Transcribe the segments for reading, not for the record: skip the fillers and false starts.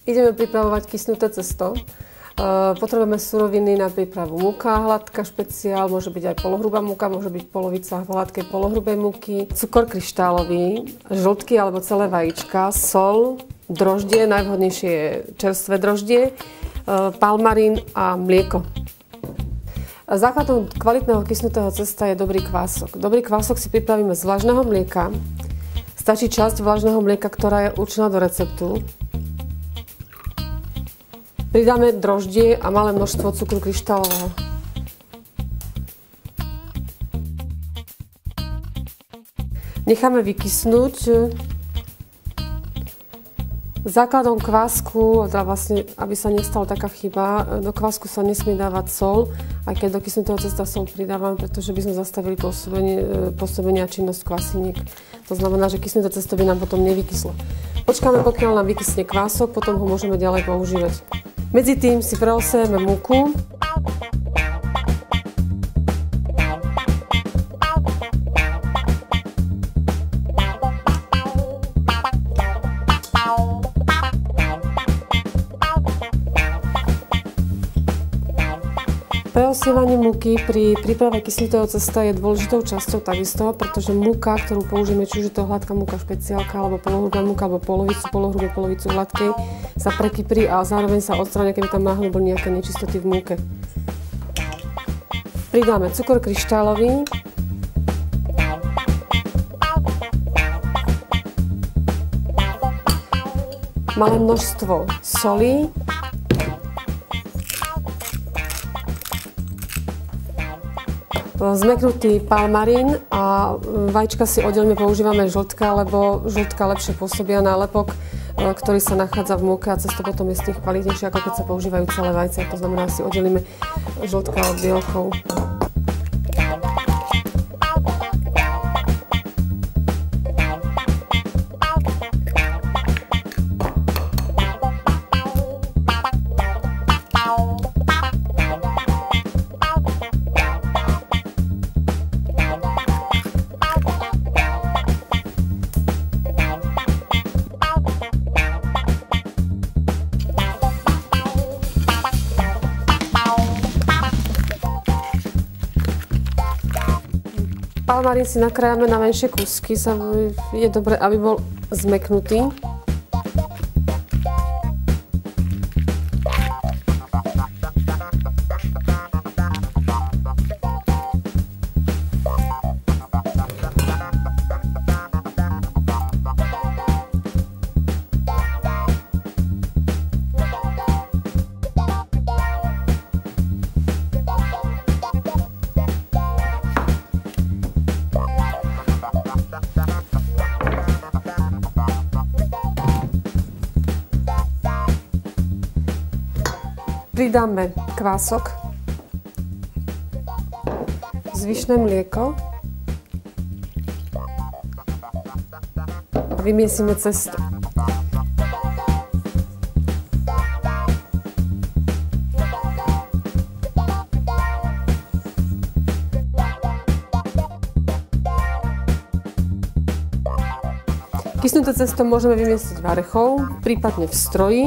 Ideme pripravovať kysnuté cesto. Potrebujeme suroviny na prípravu. Múka hladká špeciál, môže byť aj polohrubá múka, môže byť polovica hladkej polohrubej múky, cukor kryštálový, žltky alebo celé vajíčka, sol, droždie, najvhodnejšie je čerstvé droždie, palmarín a mlieko. Základom kvalitného kysnutého cesta je dobrý kvások. Dobrý kvások si pripravíme z vlažného mlieka. Stačí časť vlažného mlieka, ktorá je určená do receptu. Pridáme droždie a malé množstvo cukru kryštálového. Necháme vykysnúť. Základom kvásku, vlastne, aby sa nestala taká chyba, do kvásku sa nesmie dávať sol, aj keď do kysnutého cesta sol pridávam, pretože by sme zastavili pôsobenie a činnosť kvasiniek. To znamená, že kysnuté cesto by nám potom nevykyslo. Počkáme, pokiaľ nám vykysne kvások, potom ho môžeme ďalej používať. Medzi tým si preosejeme múku. Preosievanie múky pri príprave kysnutého cesta je dôležitou časťou takisto, pretože múka, ktorú použijeme, či už je to hladká múka špeciálka, alebo polohrubá múka, alebo polohrubú polovicu hladkej, sa prekyprí a zároveň sa odstránia, keby tam náhodou boli nejaké nečistoty v múke. Pridáme cukor kryštálový. Malé množstvo soli. Zmeknutý palmarín a vajíčka si oddelíme, používame žltka, lebo žltka lepšie pôsobia na lepok, ktorý sa nachádza v múke a cesto potom je z tých kvalitnejšie, ako keď sa používajú celé vajcia. To znamená, si oddelíme žltka od bielkov. Palmarín si nakrájame na menšie kúsky, je dobré, aby bol zmeknutý. Pridáme kvások, zvyšné mlieko a vymiesime cesto. Kysnuté cesto môžeme vymiesiť varechou, prípadne v stroji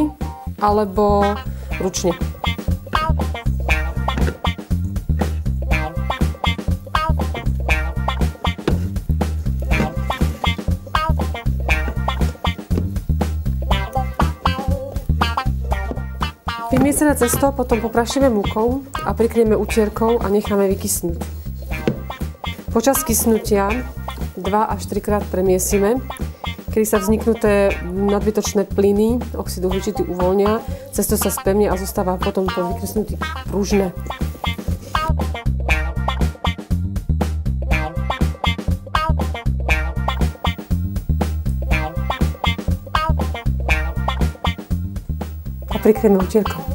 alebo ručne. Vymiesené cesto potom poprašíme múkou a prikryjeme utierkou a necháme vykysnúť. Počas kysnutia 2 až 3 krát premiesime, kedy sa vzniknuté nadbytočné plyny oxidu uhličitý uvoľnia, cesto sa spevní a zostáva potom po vykysnutí pružné. A prikryjeme utierkou.